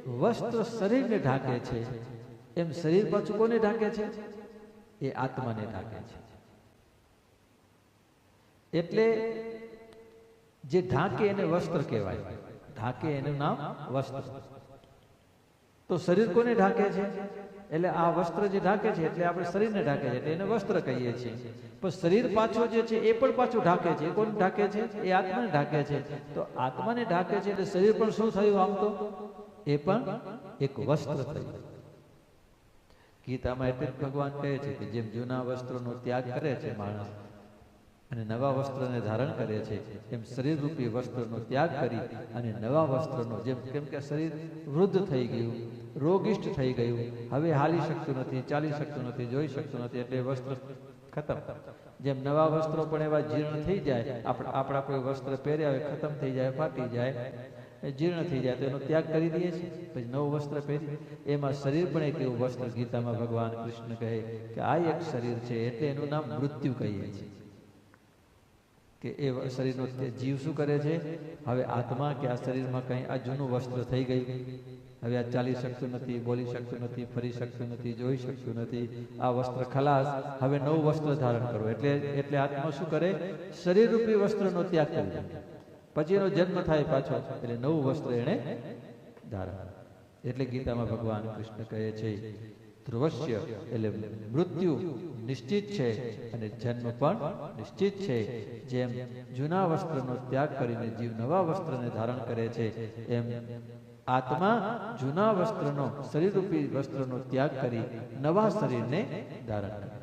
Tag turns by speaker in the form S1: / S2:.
S1: વસ્ત્ર શરીરને ઢાંકે છે, એમ શરીર પાછું કોને ઢાંકે છે? એ આત્માને ઢાંકે છે. એટલે જે ઢાંકે એને વસ્ત્ર કહેવાય. ઢાંકે એનું નામ વસ્ત્ર. તો શરીર કોને ઢાંકે છે? એટલે આ વસ્ત્ર જે ઢાંકે છે એટલે આપણે શરીરને ઢાંકે છે એટલે એને વસ્ત્ર કહીએ છીએ. પણ શરીર પાછું જે છે એ પણ પાછું ઢાંકે છે. કોને ઢાંકે છે? એ આત્માને ઢાંકે છે. તો આત્માને ઢાંકે છે એટલે શરીર પણ શું થયું? આમ તો એ પણ એક વસ્ત્ર થયું. ગીતામાં એટલે ભગવાન કહે છે કે જેમ જૂના વસ્ત્રોનો ત્યાગ કરે છે માણસ અને નવા વસ્ત્રને ધારણ કરે છે, એમ શરીર રૂપી વસ્ત્રનો ત્યાગ કરી અને નવા વસ્ત્રનો, જેમ કેમ કે શરીર વૃદ્ધ થઈ ગયું, રોગિષ્ટ થઈ ગયું, હવે હાલી શકતું નથી, ચાલી શકતું નથી, જોઈ શકતું નથી, એટલે વસ્ત્ર ખતમ. જેમ નવા વસ્ત્રો પણ એવા જીર્ણ થઈ જાય, આપણા કોઈ વસ્ત્ર પહેર્યા હોય ખતમ થઈ જાય, ફાટી જાય, જીર્ણ થઈ જાય તો એનો ત્યાગ કરી દઈએ છીએ, પછી નવું વસ્ત્ર પહેરી. એમાં શરીર પણ એક એવું વસ્ત્ર, ગીતામાં ભગવાન કૃષ્ણ કહે કે આ એક શરીર છે એટલે એનું નામ મૃત્યુ કહીએ છીએ. કે એ શરીરનો જીવ શું કરે છે? હવે આત્મા કે આ શરીરમાં કંઈ આ જૂનું વસ્ત્ર થઈ ગયું, હવે આ ચાલી શકતું નથી, બોલી શકતું નથી, ફરી શકતું નથી, જોઈ શકતું નથી, આ વસ્ત્ર ખલાસ, હવે નવું વસ્ત્ર ધારણ કરો. એટલે આત્મા શું કરે? શરીર રૂપી વસ્ત્રનો ત્યાગ કરે. પછી એનો જન્મ થાય પાછો, એટલે નવું વસ્ત્ર એને ધારણ. એટલે ગીતામાં ભગવાન કૃષ્ણ કહે છે ધ્રુવસ્ય એટલે મૃત્યુ નિશ્ચિત છે અને જન્મ પણ નિશ્ચિત છે. જેમ જૂના વસ્ત્રનો ત્યાગ કરીને જીવ નવા વસ્ત્રને ધારણ કરે છે, એમ આત્મા જૂના વસ્ત્રનો, શરીરરૂપી વસ્ત્રનો ત્યાગ કરી નવા શરીરને ધારણ કરે.